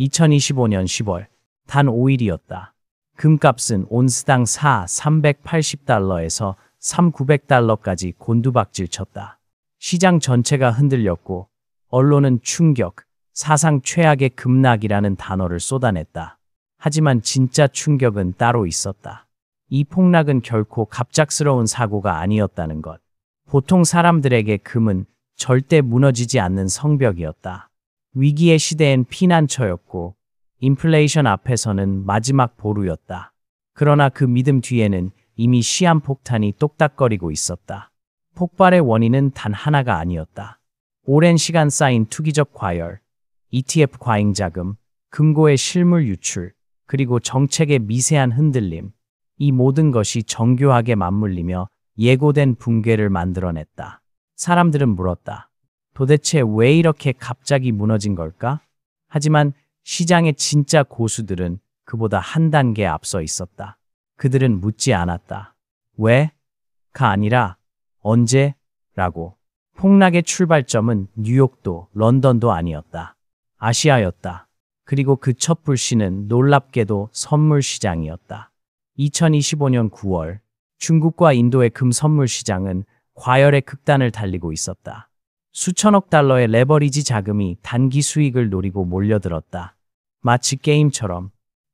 2025년 10월 단 5일이었다. 금값은 온스당 380달러에서 3,900달러까지 곤두박질 쳤다. 시장 전체가 흔들렸고 언론은 충격, 사상 최악의 급락이라는 단어를 쏟아냈다. 하지만 진짜 충격은 따로 있었다. 이 폭락은 결코 갑작스러운 사고가 아니었다는 것. 보통 사람들에게 금은 절대 무너지지 않는 성벽이었다. 위기의 시대엔 피난처였고 인플레이션 앞에서는 마지막 보루였다. 그러나 그 믿음 뒤에는 이미 시한폭탄이 똑딱거리고 있었다. 폭발의 원인은 단 하나가 아니었다. 오랜 시간 쌓인 투기적 과열, ETF 과잉 자금, 금고의 실물 유출, 그리고 정책의 미세한 흔들림. 이 모든 것이 정교하게 맞물리며 예고된 붕괴를 만들어냈다. 사람들은 물었다. 도대체 왜 이렇게 갑자기 무너진 걸까? 하지만 시장의 진짜 고수들은 그보다 한 단계 앞서 있었다. 그들은 묻지 않았다. 왜?가 아니라 언제? 라고. 폭락의 출발점은 뉴욕도 런던도 아니었다. 아시아였다. 그리고 그 첫 불씨는 놀랍게도 선물 시장이었다. 2025년 9월 중국과 인도의 금 선물 시장은 과열의 극단을 달리고 있었다. 수천억 달러의 레버리지 자금이 단기 수익을 노리고 몰려들었다. 마치 게임처럼.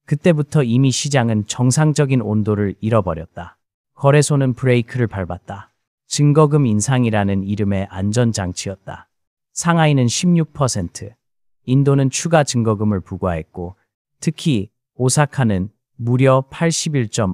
그때부터 이미 시장은 정상적인 온도를 잃어버렸다. 거래소는 브레이크를 밟았다. 증거금 인상이라는 이름의 안전장치였다. 상하이는 16%, 인도는 추가 증거금을 부과했고 특히 오사카는 무려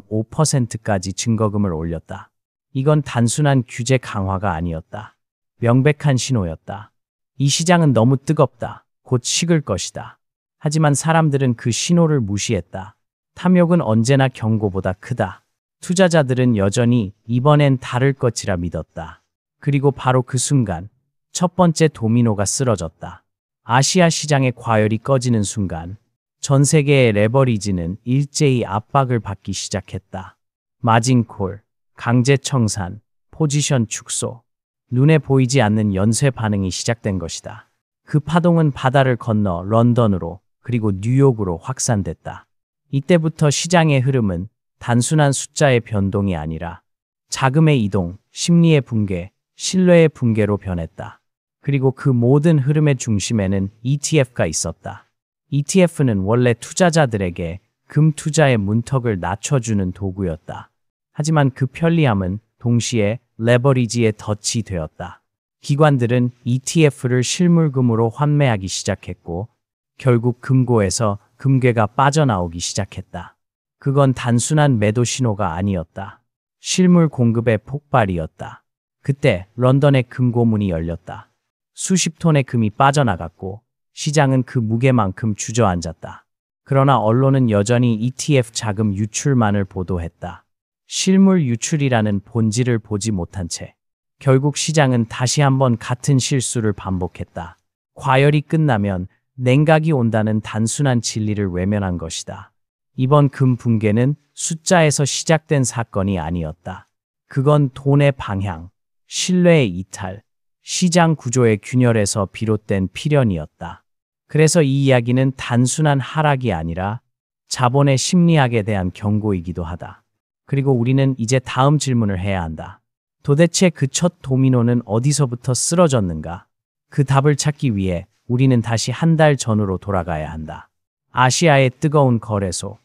81.5%까지 증거금을 올렸다. 이건 단순한 규제 강화가 아니었다. 명백한 신호였다. 이 시장은 너무 뜨겁다. 곧 식을 것이다. 하지만 사람들은 그 신호를 무시했다. 탐욕은 언제나 경고보다 크다. 투자자들은 여전히 이번엔 다를 것이라 믿었다. 그리고 바로 그 순간 첫 번째 도미노가 쓰러졌다. 아시아 시장의 과열이 꺼지는 순간 전 세계의 레버리지는 일제히 압박을 받기 시작했다. 마진콜, 강제 청산, 포지션 축소, 눈에 보이지 않는 연쇄 반응이 시작된 것이다. 그 파동은 바다를 건너 런던으로 그리고 뉴욕으로 확산됐다. 이때부터 시장의 흐름은 단순한 숫자의 변동이 아니라 자금의 이동, 심리의 붕괴, 신뢰의 붕괴로 변했다. 그리고 그 모든 흐름의 중심에는 ETF가 있었다. ETF는 원래 투자자들에게 금 투자의 문턱을 낮춰주는 도구였다. 하지만 그 편리함은 동시에 레버리지의 덫이 되었다. 기관들은 ETF를 실물금으로 환매하기 시작했고 결국 금고에서 금괴가 빠져나오기 시작했다. 그건 단순한 매도 신호가 아니었다. 실물 공급의 폭발이었다. 그때 런던의 금고문이 열렸다. 수십 톤의 금이 빠져나갔고 시장은 그 무게만큼 주저앉았다. 그러나 언론은 여전히 ETF 자금 유출만을 보도했다. 실물 유출이라는 본질을 보지 못한 채 결국 시장은 다시 한번 같은 실수를 반복했다. 과열이 끝나면 냉각이 온다는 단순한 진리를 외면한 것이다. 이번 금 붕괴는 숫자에서 시작된 사건이 아니었다. 그건 돈의 방향, 신뢰의 이탈, 시장 구조의 균열에서 비롯된 필연이었다. 그래서 이 이야기는 단순한 하락이 아니라 자본의 심리학에 대한 경고이기도 하다. 그리고 우리는 이제 다음 질문을 해야 한다. 도대체 그 첫 도미노는 어디서부터 쓰러졌는가? 그 답을 찾기 위해 우리는 다시 한 달 전으로 돌아가야 한다. 아시아의 뜨거운 거래소.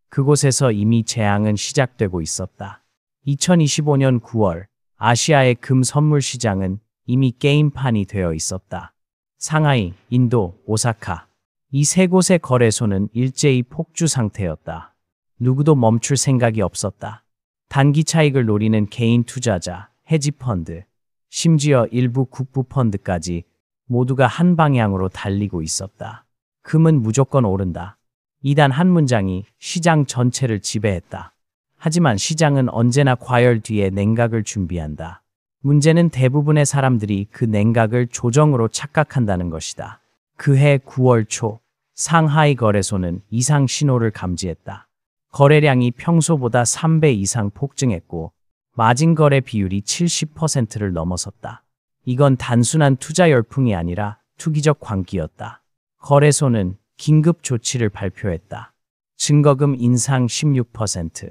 그곳에서 이미 재앙은 시작되고 있었다. 2025년 9월 아시아의 금 선물 시장은 이미 게임판이 되어 있었다. 상하이, 인도, 오사카. 이 세 곳의 거래소는 일제히 폭주 상태였다. 누구도 멈출 생각이 없었다. 단기 차익을 노리는 개인 투자자, 헤지펀드, 심지어 일부 국부펀드까지 모두가 한 방향으로 달리고 있었다. 금은 무조건 오른다. 이 단 한 문장이 시장 전체를 지배했다. 하지만 시장은 언제나 과열 뒤에 냉각을 준비한다. 문제는 대부분의 사람들이 그 냉각을 조정으로 착각한다는 것이다. 그해 9월 초 상하이 거래소는 이상 신호를 감지했다. 거래량이 평소보다 3배 이상 폭증했고 마진 거래 비율이 70%를 넘어섰다. 이건 단순한 투자 열풍이 아니라 투기적 광기였다. 거래소는 긴급 조치를 발표했다. 증거금 인상 16%.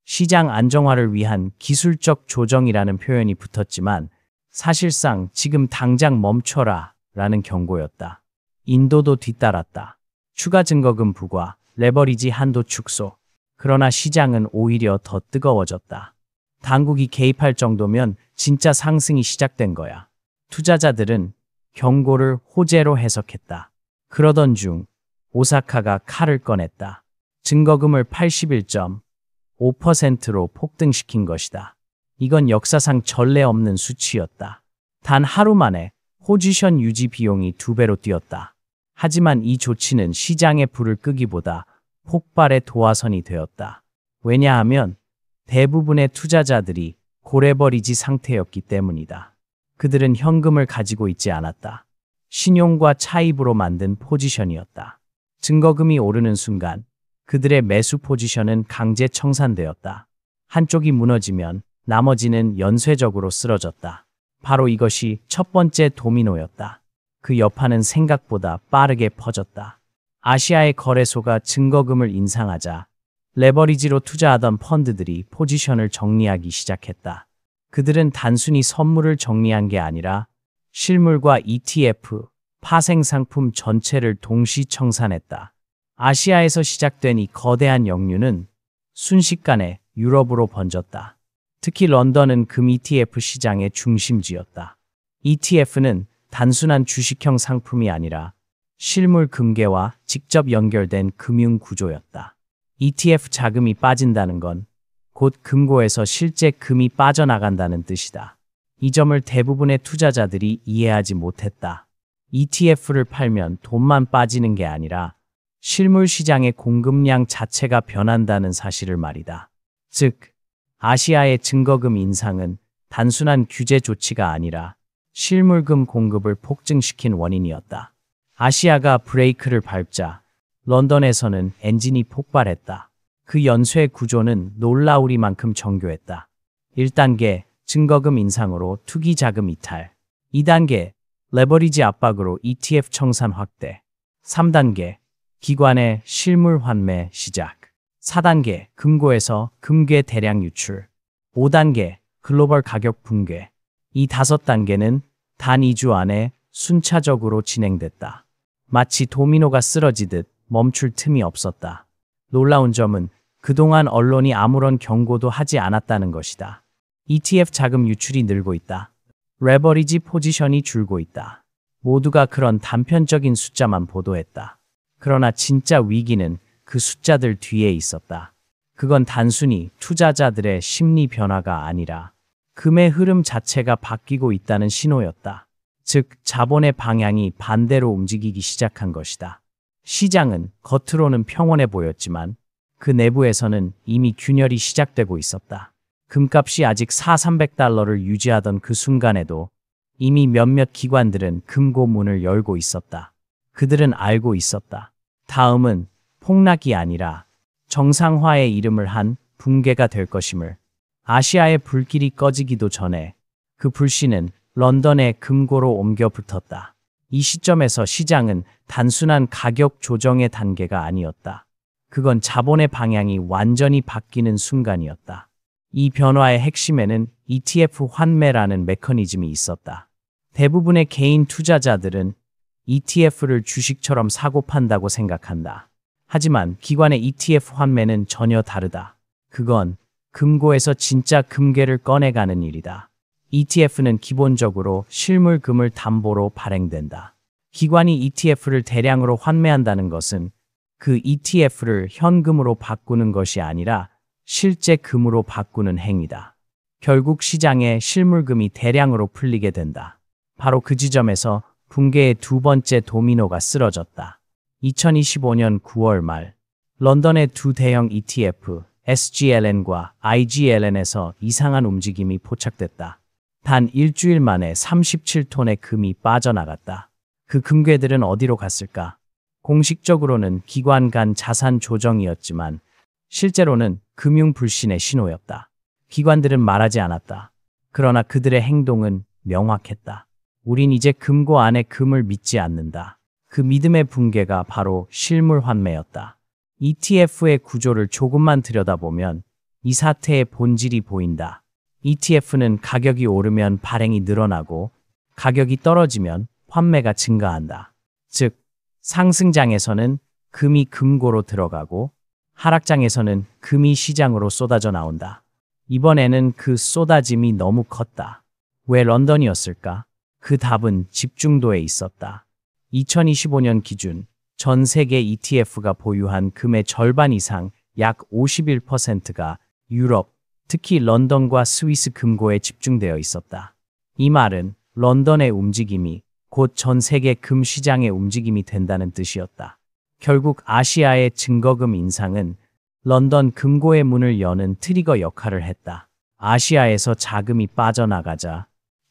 시장 안정화를 위한 기술적 조정이라는 표현이 붙었지만 사실상 지금 당장 멈춰라 라는 경고였다. 인도도 뒤따랐다. 추가 증거금 부과, 레버리지 한도 축소. 그러나 시장은 오히려 더 뜨거워졌다. 당국이 개입할 정도면 진짜 상승이 시작된 거야. 투자자들은 경고를 호재로 해석했다. 그러던 중 오사카가 칼을 꺼냈다. 증거금을 81.5%로 폭등시킨 것이다. 이건 역사상 전례 없는 수치였다. 단 하루 만에 포지션 유지 비용이 2배로 뛰었다. 하지만 이 조치는 시장의 불을 끄기보다 폭발의 도화선이 되었다. 왜냐하면 대부분의 투자자들이 고래버리지 상태였기 때문이다. 그들은 현금을 가지고 있지 않았다. 신용과 차입으로 만든 포지션이었다. 증거금이 오르는 순간 그들의 매수 포지션은 강제 청산되었다. 한쪽이 무너지면 나머지는 연쇄적으로 쓰러졌다. 바로 이것이 첫 번째 도미노였다. 그 여파는 생각보다 빠르게 퍼졌다. 아시아의 거래소가 증거금을 인상하자 레버리지로 투자하던 펀드들이 포지션을 정리하기 시작했다. 그들은 단순히 선물을 정리한 게 아니라 실물과 ETF, 파생상품 전체를 동시 청산했다. 아시아에서 시작된 이 거대한 역류는 순식간에 유럽으로 번졌다. 특히 런던은 금 ETF 시장의 중심지였다. ETF는 단순한 주식형 상품이 아니라 실물 금괴와 직접 연결된 금융 구조였다. ETF 자금이 빠진다는 건 곧 금고에서 실제 금이 빠져나간다는 뜻이다. 이 점을 대부분의 투자자들이 이해하지 못했다. ETF를 팔면 돈만 빠지는 게 아니라 실물 시장의 공급량 자체가 변한다는 사실을 말이다. 즉, 아시아의 증거금 인상은 단순한 규제 조치가 아니라 실물금 공급을 폭증시킨 원인이었다. 아시아가 브레이크를 밟자 런던에서는 엔진이 폭발했다. 그 연쇄 구조는 놀라우리만큼 정교했다. 1단계 증거금 인상으로 투기 자금 이탈. 2단계 레버리지 압박으로 ETF 청산 확대. 3단계 기관의 실물 환매 시작. 4단계 금고에서 금괴 대량 유출. 5단계 글로벌 가격 붕괴. 이 5단계는 단 2주 안에 순차적으로 진행됐다. 마치 도미노가 쓰러지듯 멈출 틈이 없었다. 놀라운 점은 그동안 언론이 아무런 경고도 하지 않았다는 것이다. ETF 자금 유출이 늘고 있다. 레버리지 포지션이 줄고 있다. 모두가 그런 단편적인 숫자만 보도했다. 그러나 진짜 위기는 그 숫자들 뒤에 있었다. 그건 단순히 투자자들의 심리 변화가 아니라 금의 흐름 자체가 바뀌고 있다는 신호였다. 즉, 자본의 방향이 반대로 움직이기 시작한 것이다. 시장은 겉으로는 평온해 보였지만 그 내부에서는 이미 균열이 시작되고 있었다. 금값이 아직 4,300달러를 유지하던 그 순간에도 이미 몇몇 기관들은 금고 문을 열고 있었다. 그들은 알고 있었다. 다음은 폭락이 아니라 정상화의 이름을 한 붕괴가 될 것임을. 아시아의 불길이 꺼지기도 전에 그 불씨는 런던의 금고로 옮겨 붙었다. 이 시점에서 시장은 단순한 가격 조정의 단계가 아니었다. 그건 자본의 방향이 완전히 바뀌는 순간이었다. 이 변화의 핵심에는 ETF 환매라는 메커니즘이 있었다. 대부분의 개인 투자자들은 ETF를 주식처럼 사고 판다고 생각한다. 하지만 기관의 ETF 환매는 전혀 다르다. 그건 금고에서 진짜 금괴를 꺼내가는 일이다. ETF는 기본적으로 실물금을 담보로 발행된다. 기관이 ETF를 대량으로 환매한다는 것은 그 ETF를 현금으로 바꾸는 것이 아니라 실제 금으로 바꾸는 행위다. 결국 시장에 실물금이 대량으로 풀리게 된다. 바로 그 지점에서 붕괴의 두 번째 도미노가 쓰러졌다. 2025년 9월 말 런던의 두 대형 ETF, SGLN과 IGLN에서 이상한 움직임이 포착됐다. 단 일주일 만에 37톤의 금이 빠져나갔다. 그 금괴들은 어디로 갔을까? 공식적으로는 기관 간 자산 조정이었지만 실제로는 금융 불신의 신호였다. 기관들은 말하지 않았다. 그러나 그들의 행동은 명확했다. 우린 이제 금고 안에 금을 믿지 않는다. 그 믿음의 붕괴가 바로 실물 환매였다. ETF의 구조를 조금만 들여다보면 이 사태의 본질이 보인다. ETF는 가격이 오르면 발행이 늘어나고 가격이 떨어지면 환매가 증가한다. 즉, 상승장에서는 금이 금고로 들어가고 하락장에서는 금이 시장으로 쏟아져 나온다. 이번에는 그 쏟아짐이 너무 컸다. 왜 런던이었을까? 그 답은 집중도에 있었다. 2025년 기준 전 세계 ETF가 보유한 금의 절반 이상 약 51%가 유럽, 특히 런던과 스위스 금고에 집중되어 있었다. 이 말은 런던의 움직임이 곧 전 세계 금 시장의 움직임이 된다는 뜻이었다. 결국 아시아의 증거금 인상은 런던 금고의 문을 여는 트리거 역할을 했다. 아시아에서 자금이 빠져나가자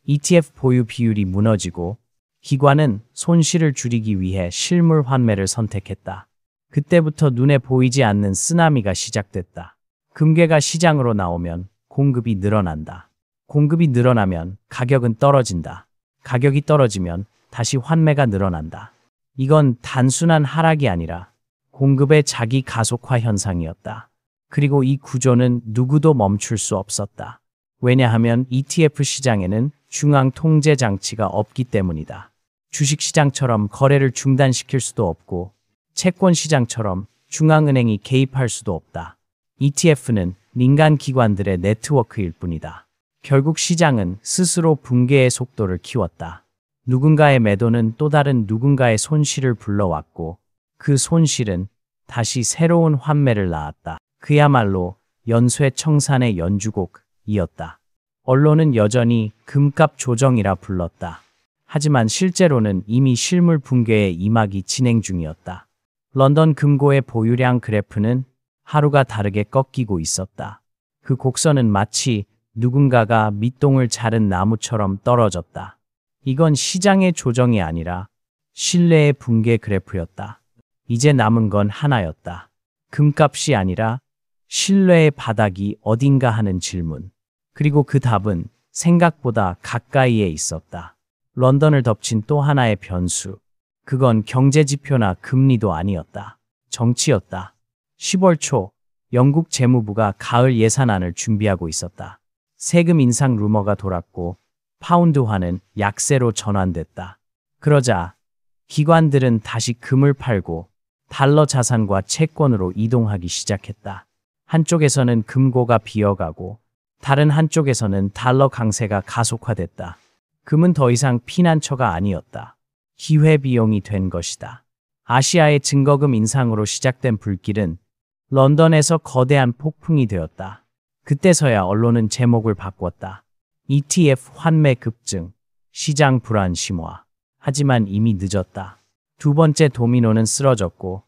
ETF 보유 비율이 무너지고 기관은 손실을 줄이기 위해 실물 환매를 선택했다. 그때부터 눈에 보이지 않는 쓰나미가 시작됐다. 금괴가 시장으로 나오면 공급이 늘어난다. 공급이 늘어나면 가격은 떨어진다. 가격이 떨어지면 다시 환매가 늘어난다. 이건 단순한 하락이 아니라 공급의 자기 가속화 현상이었다. 그리고 이 구조는 누구도 멈출 수 없었다. 왜냐하면 ETF 시장에는 중앙 통제 장치가 없기 때문이다. 주식시장처럼 거래를 중단시킬 수도 없고 채권 시장처럼 중앙은행이 개입할 수도 없다. ETF는 민간 기관들의 네트워크일 뿐이다. 결국 시장은 스스로 붕괴의 속도를 키웠다. 누군가의 매도는 또 다른 누군가의 손실을 불러왔고 그 손실은 다시 새로운 환매를 낳았다. 그야말로 연쇄청산의 연주곡이었다. 언론은 여전히 금값 조정이라 불렀다. 하지만 실제로는 이미 실물 붕괴의 이막이 진행 중이었다. 런던 금고의 보유량 그래프는 하루가 다르게 꺾이고 있었다. 그 곡선은 마치 누군가가 밑동을 자른 나무처럼 떨어졌다. 이건 시장의 조정이 아니라 신뢰의 붕괴 그래프였다. 이제 남은 건 하나였다. 금값이 아니라 신뢰의 바닥이 어딘가 하는 질문. 그리고 그 답은 생각보다 가까이에 있었다. 런던을 덮친 또 하나의 변수. 그건 경제지표나 금리도 아니었다. 정치였다. 10월 초 영국 재무부가 가을 예산안을 준비하고 있었다. 세금 인상 루머가 돌았고 파운드화는 약세로 전환됐다. 그러자 기관들은 다시 금을 팔고 달러 자산과 채권으로 이동하기 시작했다. 한쪽에서는 금고가 비어가고 다른 한쪽에서는 달러 강세가 가속화됐다. 금은 더 이상 피난처가 아니었다. 기회비용이 된 것이다. 아시아의 증거금 인상으로 시작된 불길은 런던에서 거대한 폭풍이 되었다. 그때서야 언론은 제목을 바꿨다. ETF 환매 급증, 시장 불안 심화. 하지만 이미 늦었다. 두 번째 도미노는 쓰러졌고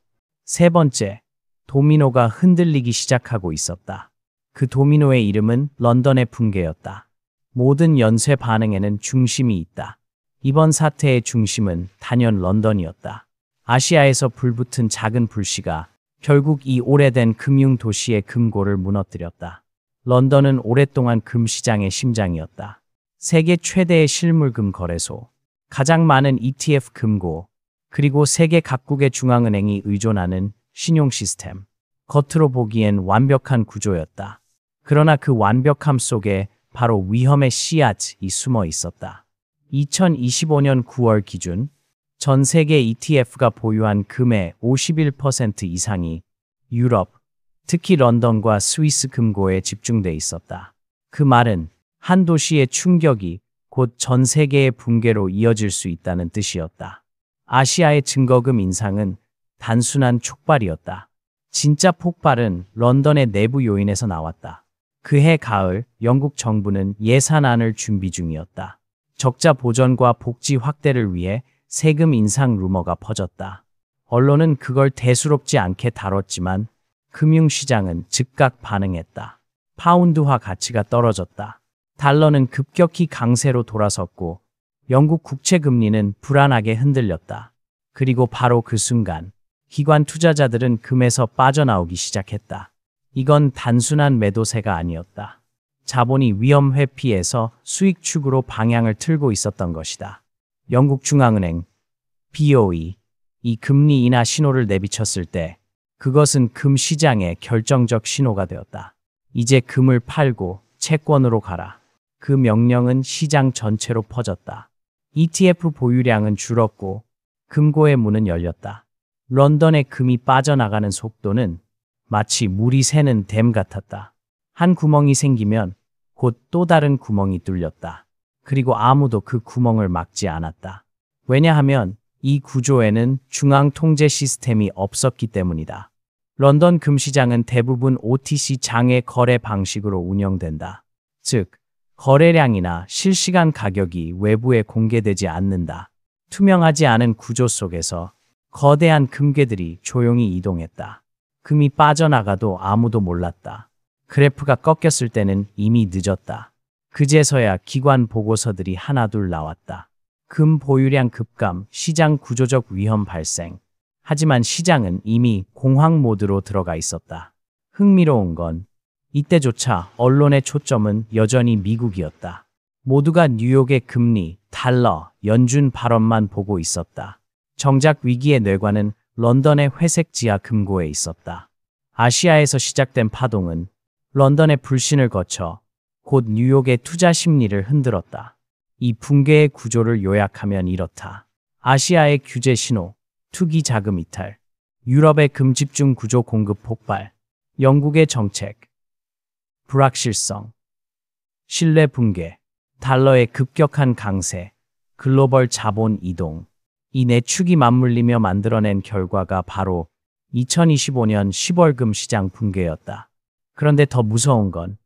세 번째 도미노가 흔들리기 시작하고 있었다. 그 도미노의 이름은 런던의 붕괴였다. 모든 연쇄 반응에는 중심이 있다. 이번 사태의 중심은 단연 런던이었다. 아시아에서 불붙은 작은 불씨가 결국 이 오래된 금융 도시의 금고를 무너뜨렸다. 런던은 오랫동안 금 시장의 심장이었다. 세계 최대의 실물금 거래소, 가장 많은 ETF 금고, 그리고 세계 각국의 중앙은행이 의존하는 신용 시스템. 겉으로 보기엔 완벽한 구조였다. 그러나 그 완벽함 속에 바로 위험의 씨앗이 숨어 있었다. 2025년 9월 기준 전 세계 ETF가 보유한 금의 51% 이상이 유럽, 특히 런던과 스위스 금고에 집중돼 있었다. 그 말은 한 도시의 충격이 곧 전 세계의 붕괴로 이어질 수 있다는 뜻이었다. 아시아의 증거금 인상은 단순한 촉발이었다. 진짜 폭발은 런던의 내부 요인에서 나왔다. 그해 가을 영국 정부는 예산안을 준비 중이었다. 적자 보전과 복지 확대를 위해 세금 인상 루머가 퍼졌다. 언론은 그걸 대수롭지 않게 다뤘지만 금융시장은 즉각 반응했다. 파운드화 가치가 떨어졌다. 달러는 급격히 강세로 돌아섰고 영국 국채 금리는 불안하게 흔들렸다. 그리고 바로 그 순간 기관 투자자들은 금에서 빠져나오기 시작했다. 이건 단순한 매도세가 아니었다. 자본이 위험 회피에서 수익 축으로 방향을 틀고 있었던 것이다. 영국 중앙은행 BOE, 이 금리 인하 신호를 내비쳤을 때 그것은 금 시장의 결정적 신호가 되었다. 이제 금을 팔고 채권으로 가라. 그 명령은 시장 전체로 퍼졌다. ETF 보유량은 줄었고 금고의 문은 열렸다. 런던의 금이 빠져나가는 속도는 마치 물이 새는 댐 같았다. 한 구멍이 생기면 곧 또 다른 구멍이 뚫렸다. 그리고 아무도 그 구멍을 막지 않았다. 왜냐하면 이 구조에는 중앙 통제 시스템이 없었기 때문이다. 런던 금시장은 대부분 OTC 장외 거래 방식으로 운영된다. 즉, 거래량이나 실시간 가격이 외부에 공개되지 않는다. 투명하지 않은 구조 속에서 거대한 금괴들이 조용히 이동했다. 금이 빠져나가도 아무도 몰랐다. 그래프가 꺾였을 때는 이미 늦었다. 그제서야 기관 보고서들이 하나둘 나왔다. 금 보유량 급감, 시장 구조적 위험 발생. 하지만 시장은 이미 공황 모드로 들어가 있었다. 흥미로운 건 이때조차 언론의 초점은 여전히 미국이었다. 모두가 뉴욕의 금리, 달러, 연준 발언만 보고 있었다. 정작 위기의 뇌관은 런던의 회색 지하 금고에 있었다. 아시아에서 시작된 파동은 런던의 불신을 거쳐 곧 뉴욕의 투자 심리를 흔들었다. 이 붕괴의 구조를 요약하면 이렇다. 아시아의 규제 신호, 투기 자금 이탈, 유럽의 금집중 구조 공급 폭발, 영국의 정책, 불확실성, 신뢰 붕괴, 달러의 급격한 강세, 글로벌 자본 이동. 이 네 축이 맞물리며 만들어낸 결과가 바로 2025년 10월 금시장 붕괴였다. 그런데 더 무서운 건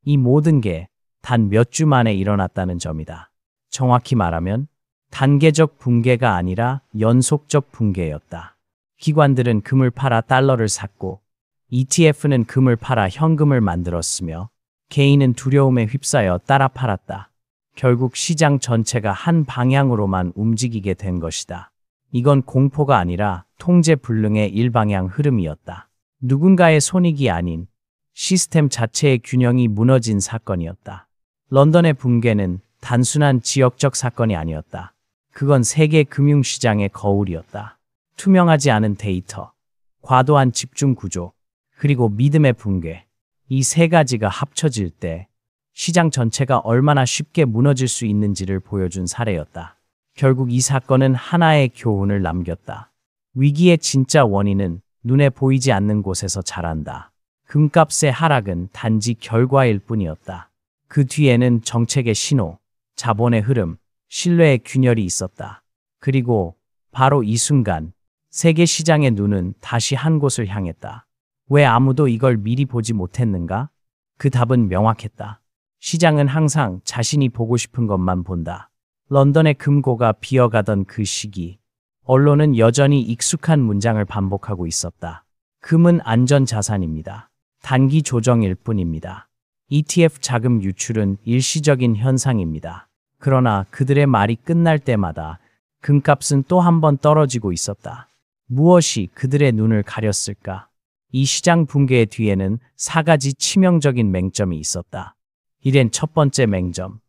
이 모든 게 단 몇 주 만에 일어났다는 점이다. 정확히 말하면 단계적 붕괴가 아니라 연속적 붕괴였다. 기관들은 금을 팔아 달러를 샀고 ETF는 금을 팔아 현금을 만들었으며 개인은 두려움에 휩싸여 따라 팔았다. 결국 시장 전체가 한 방향으로만 움직이게 된 것이다. 이건 공포가 아니라 통제 불능의 일방향 흐름이었다. 누군가의 손익이 아닌 시스템 자체의 균형이 무너진 사건이었다. 런던의 붕괴는 단순한 지역적 사건이 아니었다. 그건 세계 금융시장의 거울이었다. 투명하지 않은 데이터, 과도한 집중 구조, 그리고 믿음의 붕괴. 이 세 가지가 합쳐질 때 시장 전체가 얼마나 쉽게 무너질 수 있는지를 보여준 사례였다. 결국 이 사건은 하나의 교훈을 남겼다. 위기의 진짜 원인은 눈에 보이지 않는 곳에서 자란다. 금값의 하락은 단지 결과일 뿐이었다. 그 뒤에는 정책의 신호, 자본의 흐름, 신뢰의 균열이 있었다. 그리고 바로 이 순간 세계 시장의 눈은 다시 한 곳을 향했다. 왜 아무도 이걸 미리 보지 못했는가? 그 답은 명확했다. 시장은 항상 자신이 보고 싶은 것만 본다. 런던의 금고가 비어가던 그 시기, 언론은 여전히 익숙한 문장을 반복하고 있었다. 금은 안전자산입니다. 단기 조정일 뿐입니다. ETF 자금 유출은 일시적인 현상입니다. 그러나 그들의 말이 끝날 때마다 금값은 또 한 번 떨어지고 있었다. 무엇이 그들의 눈을 가렸을까? 이 시장 붕괴의 뒤에는 4가지 치명적인 맹점이 있었다. 이랜 첫 번째 맹점.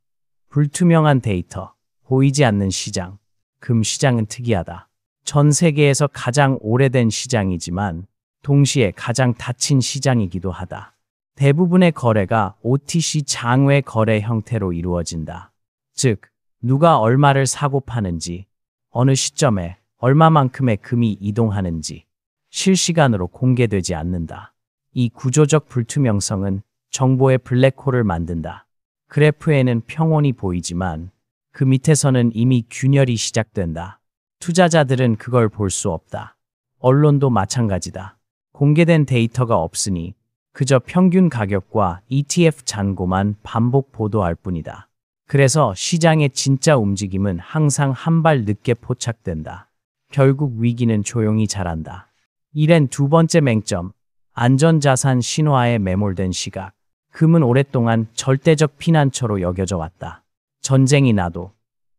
불투명한 데이터, 보이지 않는 시장. 금 시장은 특이하다. 전 세계에서 가장 오래된 시장이지만 동시에 가장 닫힌 시장이기도 하다. 대부분의 거래가 OTC 장외 거래 형태로 이루어진다. 즉, 누가 얼마를 사고 파는지, 어느 시점에 얼마만큼의 금이 이동하는지 실시간으로 공개되지 않는다. 이 구조적 불투명성은 정보의 블랙홀을 만든다. 그래프에는 평온이 보이지만 그 밑에서는 이미 균열이 시작된다. 투자자들은 그걸 볼 수 없다. 언론도 마찬가지다. 공개된 데이터가 없으니 그저 평균 가격과 ETF 잔고만 반복 보도할 뿐이다. 그래서 시장의 진짜 움직임은 항상 한 발 늦게 포착된다. 결국 위기는 조용히 자란다. 이랜 두 번째 맹점, 안전자산 신화에 매몰된 시각. 금은 오랫동안 절대적 피난처로 여겨져 왔다. 전쟁이 나도,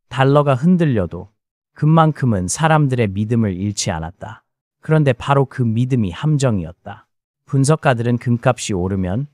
달러가 흔들려도 금만큼은 사람들의 믿음을 잃지 않았다. 그런데 바로 그 믿음이 함정이었다. 분석가들은 금값이 오르면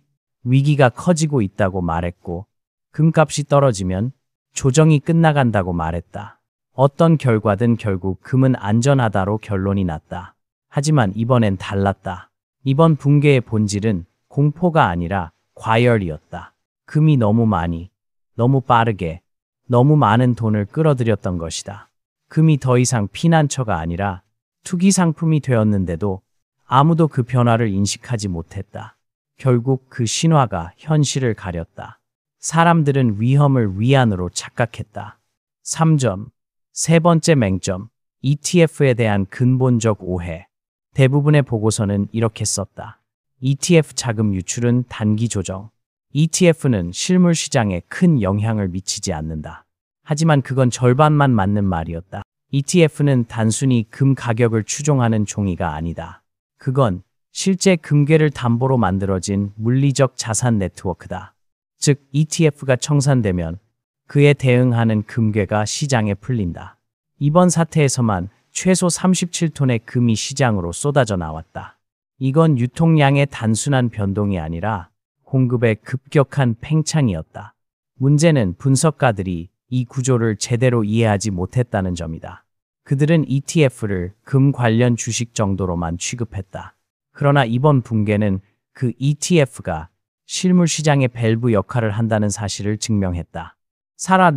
위기가 커지고 있다고 말했고, 금값이 떨어지면 조정이 끝나간다고 말했다. 어떤 결과든 결국 금은 안전하다로 결론이 났다. 하지만 이번엔 달랐다. 이번 붕괴의 본질은 공포가 아니라 과열이었다. 금이 너무 많이, 너무 빠르게, 너무 많은 돈을 끌어들였던 것이다. 금이 더 이상 피난처가 아니라 투기 상품이 되었는데도 아무도 그 변화를 인식하지 못했다. 결국 그 신화가 현실을 가렸다. 사람들은 위험을 위안으로 착각했다. 3점. 세 번째 맹점. ETF에 대한 근본적 오해. 대부분의 보고서는 이렇게 썼다. ETF 자금 유출은 단기 조정. ETF는 실물 시장에 큰 영향을 미치지 않는다. 하지만 그건 절반만 맞는 말이었다. ETF는 단순히 금 가격을 추종하는 종이가 아니다. 그건 실제 금괴를 담보로 만들어진 물리적 자산 네트워크다. 즉, ETF가 청산되면 그에 대응하는 금괴가 시장에 풀린다. 이번 사태에서만 최소 37톤의 금이 시장으로 쏟아져 나왔다. 이건 유통량의 단순한 변동이 아니라 공급의 급격한 팽창이었다. 문제는 분석가들이 이 구조를 제대로 이해하지 못했다는 점이다. 그들은 ETF를 금 관련 주식 정도로만 취급했다. 그러나 이번 붕괴는 그 ETF가 실물 시장의 밸브 역할을 한다는 사실을 증명했다.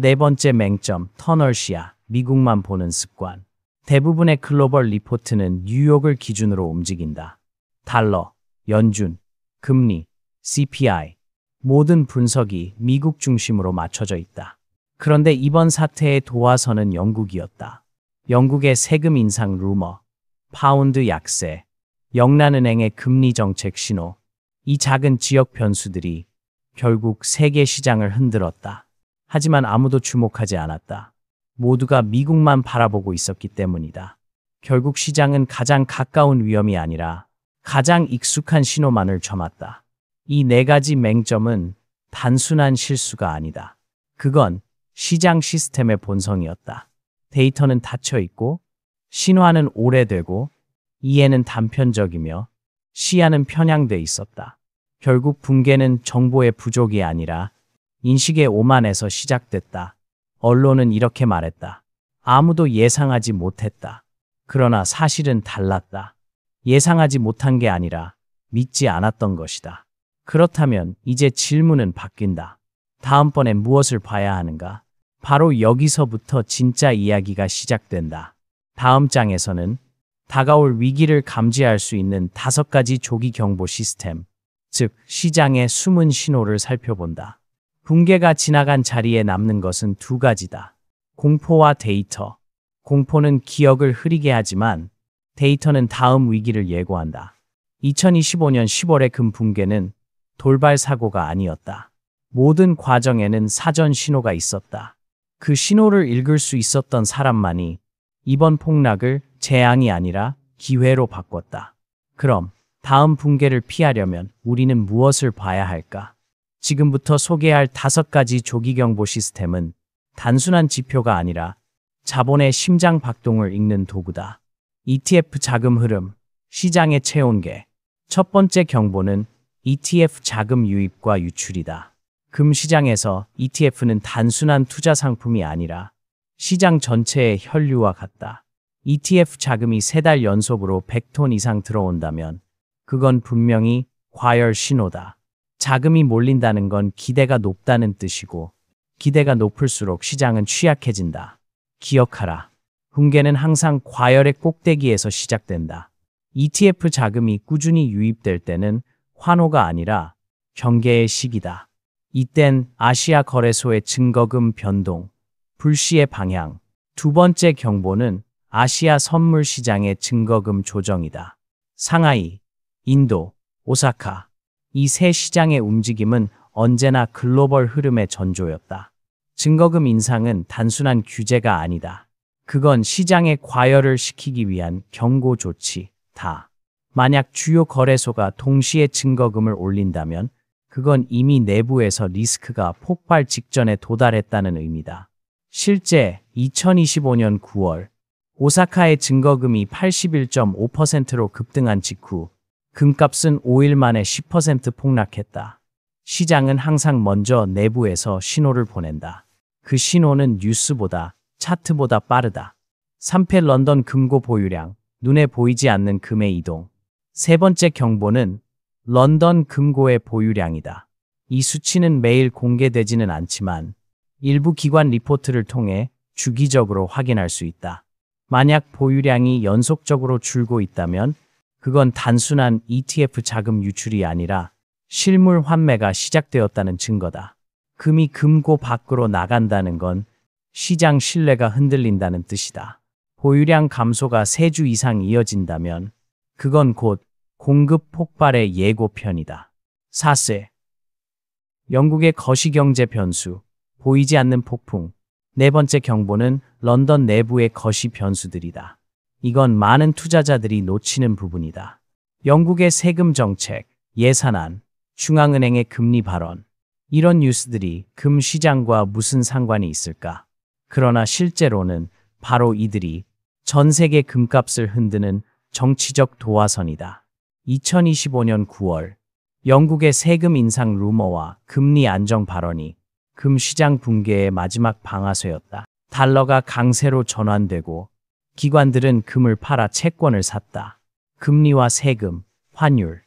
네 번째 맹점, 터널시아, 미국만 보는 습관. 대부분의 글로벌 리포트는 뉴욕을 기준으로 움직인다. 달러, 연준, 금리, CPI, 모든 분석이 미국 중심으로 맞춰져 있다. 그런데 이번 사태의 도화선은 영국이었다. 영국의 세금 인상 루머, 파운드 약세, 영란은행의 금리 정책 신호, 이 작은 지역 변수들이 결국 세계 시장을 흔들었다. 하지만 아무도 주목하지 않았다. 모두가 미국만 바라보고 있었기 때문이다. 결국 시장은 가장 가까운 위험이 아니라 가장 익숙한 신호만을 점았다. 이 네 가지 맹점은 단순한 실수가 아니다. 그건 시장 시스템의 본성이었다. 데이터는 닫혀 있고, 신화는 오래되고, 이해는 단편적이며, 시야는 편향돼 있었다. 결국 붕괴는 정보의 부족이 아니라 인식의 오만에서 시작됐다. 언론은 이렇게 말했다. 아무도 예상하지 못했다. 그러나 사실은 달랐다. 예상하지 못한 게 아니라 믿지 않았던 것이다. 그렇다면 이제 질문은 바뀐다. 다음번엔 무엇을 봐야 하는가? 바로 여기서부터 진짜 이야기가 시작된다. 다음 장에서는 다가올 위기를 감지할 수 있는 5가지 조기 경보 시스템, 즉 시장의 숨은 신호를 살펴본다. 붕괴가 지나간 자리에 남는 것은 2가지다. 공포와 데이터. 공포는 기억을 흐리게 하지만 데이터는 다음 위기를 예고한다. 2025년 10월의 금 붕괴는 돌발 사고가 아니었다. 모든 과정에는 사전 신호가 있었다. 그 신호를 읽을 수 있었던 사람만이 이번 폭락을 재앙이 아니라 기회로 바꿨다. 그럼 다음 붕괴를 피하려면 우리는 무엇을 봐야 할까? 지금부터 소개할 5가지 조기경보 시스템은 단순한 지표가 아니라 자본의 심장 박동을 읽는 도구다. ETF 자금 흐름, 시장의 체온계. 첫 번째 경보는 ETF 자금 유입과 유출이다. 금 시장에서 ETF는 단순한 투자 상품이 아니라 시장 전체의 혈류와 같다. ETF 자금이 3달 연속으로 100톤 이상 들어온다면 그건 분명히 과열 신호다. 자금이 몰린다는 건 기대가 높다는 뜻이고 기대가 높을수록 시장은 취약해진다. 기억하라. 붕괴는 항상 과열의 꼭대기에서 시작된다. ETF 자금이 꾸준히 유입될 때는 환호가 아니라 경계의 시기다. 이땐 아시아 거래소의 증거금 변동, 불시의 방향. 2번째 경보는 아시아 선물 시장의 증거금 조정이다. 상하이, 인도, 오사카. 이 세 시장의 움직임은 언제나 글로벌 흐름의 전조였다. 증거금 인상은 단순한 규제가 아니다. 그건 시장의 과열을 시키기 위한 경고 조치다. 만약 주요 거래소가 동시에 증거금을 올린다면 그건 이미 내부에서 리스크가 폭발 직전에 도달했다는 의미다. 실제 2025년 9월 오사카의 증거금이 81.5%로 급등한 직후 금값은 5일 만에 10% 폭락했다. 시장은 항상 먼저 내부에서 신호를 보낸다. 그 신호는 뉴스보다 차트보다 빠르다. 3패 런던 금고 보유량, 눈에 보이지 않는 금의 이동. 세 번째 경보는 런던 금고의 보유량이다. 이 수치는 매일 공개되지는 않지만 일부 기관 리포트를 통해 주기적으로 확인할 수 있다. 만약 보유량이 연속적으로 줄고 있다면 그건 단순한 ETF 자금 유출이 아니라 실물 환매가 시작되었다는 증거다. 금이 금고 밖으로 나간다는 건 시장 신뢰가 흔들린다는 뜻이다. 보유량 감소가 3주 이상 이어진다면 그건 곧 공급 폭발의 예고편이다. 4세 영국의 거시경제 변수, 보이지 않는 폭풍. 네 번째 경보는 런던 내부의 거시 변수들이다. 이건 많은 투자자들이 놓치는 부분이다. 영국의 세금 정책, 예산안, 중앙은행의 금리 발언. 이런 뉴스들이 금 시장과 무슨 상관이 있을까? 그러나 실제로는 바로 이들이 전 세계 금값을 흔드는 정치적 도화선이다. 2025년 9월 영국의 세금 인상 루머와 금리 안정 발언이 금 시장 붕괴의 마지막 방아쇠였다. 달러가 강세로 전환되고 기관들은 금을 팔아 채권을 샀다. 금리와 세금, 환율.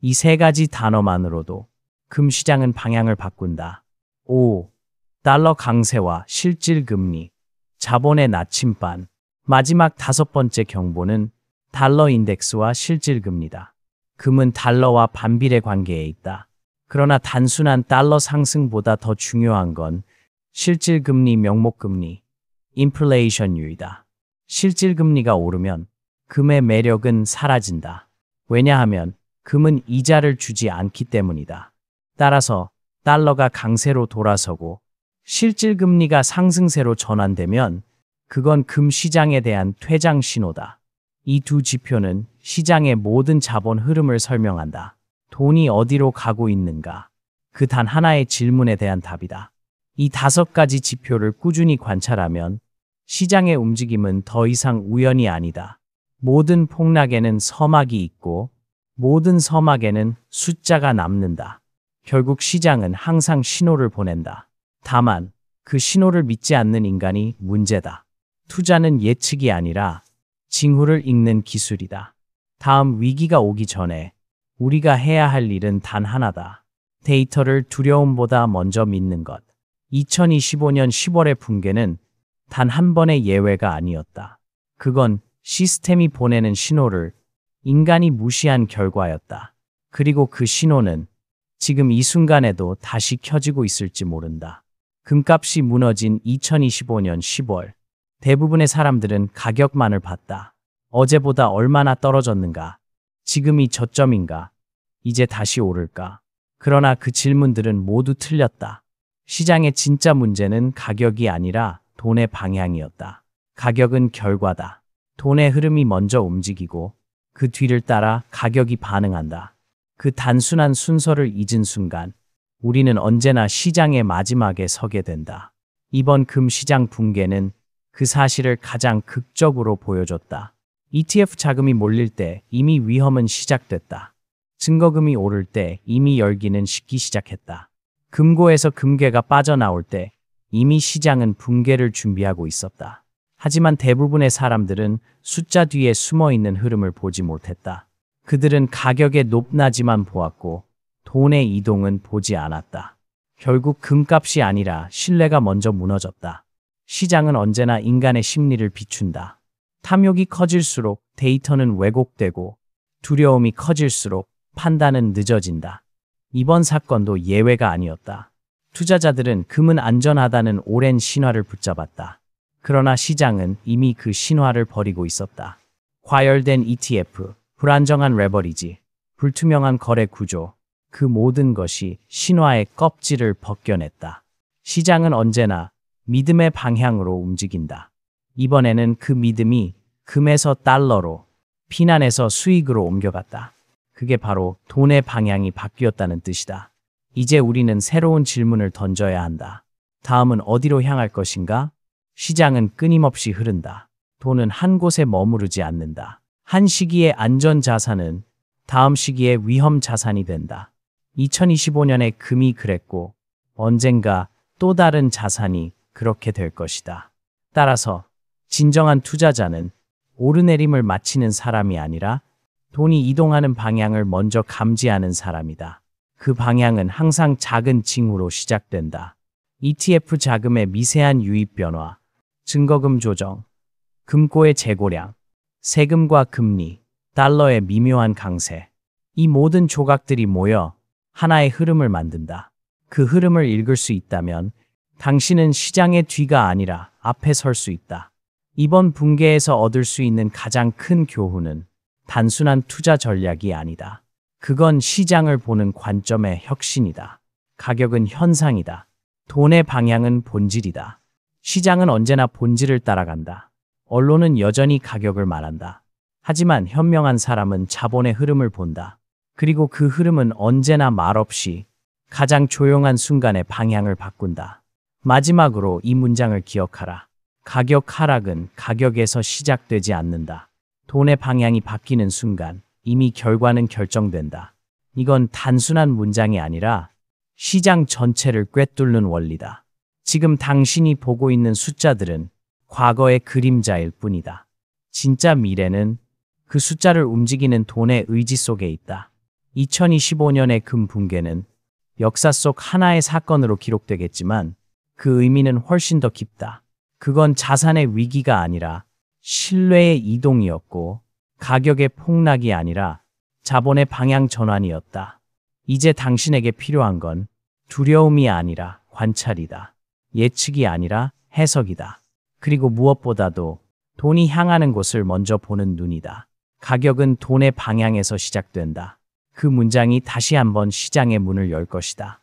이 세 가지 단어만으로도 금 시장은 방향을 바꾼다. 5. 달러 강세와 실질 금리. 자본의 나침반. 마지막 5번째 경보는 달러 인덱스와 실질 금리다. 금은 달러와 반비례 관계에 있다. 그러나 단순한 달러 상승보다 더 중요한 건 실질 금리 명목 금리, 인플레이션율이다. 실질 금리가 오르면 금의 매력은 사라진다. 왜냐하면 금은 이자를 주지 않기 때문이다. 따라서 달러가 강세로 돌아서고 실질 금리가 상승세로 전환되면 그건 금 시장에 대한 퇴장 신호다. 이 두 지표는 시장의 모든 자본 흐름을 설명한다. 돈이 어디로 가고 있는가? 그 단 하나의 질문에 대한 답이다. 이 5가지 지표를 꾸준히 관찰하면 시장의 움직임은 더 이상 우연이 아니다. 모든 폭락에는 서막이 있고 모든 서막에는 숫자가 남는다. 결국 시장은 항상 신호를 보낸다. 다만 그 신호를 믿지 않는 인간이 문제다. 투자는 예측이 아니라 징후를 읽는 기술이다. 다음 위기가 오기 전에 우리가 해야 할 일은 단 하나다. 데이터를 두려움보다 먼저 믿는 것. 2025년 10월의 붕괴는 단 한 번의 예외가 아니었다. 그건 시스템이 보내는 신호를 인간이 무시한 결과였다. 그리고 그 신호는 지금 이 순간에도 다시 켜지고 있을지 모른다. 금값이 무너진 2025년 10월. 대부분의 사람들은 가격만을 봤다. 어제보다 얼마나 떨어졌는가? 지금이 저점인가? 이제 다시 오를까? 그러나 그 질문들은 모두 틀렸다. 시장의 진짜 문제는 가격이 아니라 돈의 방향이었다. 가격은 결과다. 돈의 흐름이 먼저 움직이고 그 뒤를 따라 가격이 반응한다. 그 단순한 순서를 잊은 순간 우리는 언제나 시장의 마지막에 서게 된다. 이번 금 시장 붕괴는 그 사실을 가장 극적으로 보여줬다. ETF 자금이 몰릴 때 이미 위험은 시작됐다. 증거금이 오를 때 이미 열기는 식기 시작했다. 금고에서 금괴가 빠져나올 때 이미 시장은 붕괴를 준비하고 있었다. 하지만 대부분의 사람들은 숫자 뒤에 숨어있는 흐름을 보지 못했다. 그들은 가격의 높낮이만 보았고 돈의 이동은 보지 않았다. 결국 금값이 아니라 신뢰가 먼저 무너졌다. 시장은 언제나 인간의 심리를 비춘다. 탐욕이 커질수록 데이터는 왜곡되고 두려움이 커질수록 판단은 늦어진다. 이번 사건도 예외가 아니었다. 투자자들은 금은 안전하다는 오랜 신화를 붙잡았다. 그러나 시장은 이미 그 신화를 버리고 있었다. 과열된 ETF, 불안정한 레버리지, 불투명한 거래 구조, 그 모든 것이 신화의 껍질을 벗겨냈다. 시장은 언제나 믿음의 방향으로 움직인다. 이번에는 그 믿음이 금에서 달러로, 피난에서 수익으로 옮겨갔다. 그게 바로 돈의 방향이 바뀌었다는 뜻이다. 이제 우리는 새로운 질문을 던져야 한다. 다음은 어디로 향할 것인가? 시장은 끊임없이 흐른다. 돈은 한 곳에 머무르지 않는다. 한 시기의 안전 자산은 다음 시기에 위험 자산이 된다. 2025년에 금이 그랬고 언젠가 또 다른 자산이 그렇게 될 것이다. 따라서 진정한 투자자는 오르내림을 맞히는 사람이 아니라 돈이 이동하는 방향을 먼저 감지하는 사람이다. 그 방향은 항상 작은 징후로 시작된다. ETF 자금의 미세한 유입 변화, 증거금 조정, 금고의 재고량, 세금과 금리, 달러의 미묘한 강세. 이 모든 조각들이 모여 하나의 흐름을 만든다. 그 흐름을 읽을 수 있다면 당신은 시장의 뒤가 아니라 앞에 설 수 있다. 이번 붕괴에서 얻을 수 있는 가장 큰 교훈은 단순한 투자 전략이 아니다. 그건 시장을 보는 관점의 혁신이다. 가격은 현상이다. 돈의 방향은 본질이다. 시장은 언제나 본질을 따라간다. 언론은 여전히 가격을 말한다. 하지만 현명한 사람은 자본의 흐름을 본다. 그리고 그 흐름은 언제나 말없이 가장 조용한 순간에 방향을 바꾼다. 마지막으로 이 문장을 기억하라. 가격 하락은 가격에서 시작되지 않는다. 돈의 방향이 바뀌는 순간 이미 결과는 결정된다. 이건 단순한 문장이 아니라 시장 전체를 꿰뚫는 원리다. 지금 당신이 보고 있는 숫자들은 과거의 그림자일 뿐이다. 진짜 미래는 그 숫자를 움직이는 돈의 의지 속에 있다. 2025년의 금 붕괴는 역사 속 하나의 사건으로 기록되겠지만 그 의미는 훨씬 더 깊다. 그건 자산의 위기가 아니라 신뢰의 이동이었고 가격의 폭락이 아니라 자본의 방향 전환이었다. 이제 당신에게 필요한 건 두려움이 아니라 관찰이다. 예측이 아니라 해석이다. 그리고 무엇보다도 돈이 향하는 곳을 먼저 보는 눈이다. 가격은 돈의 방향에서 시작된다. 그 문장이 다시 한번 시장의 문을 열 것이다.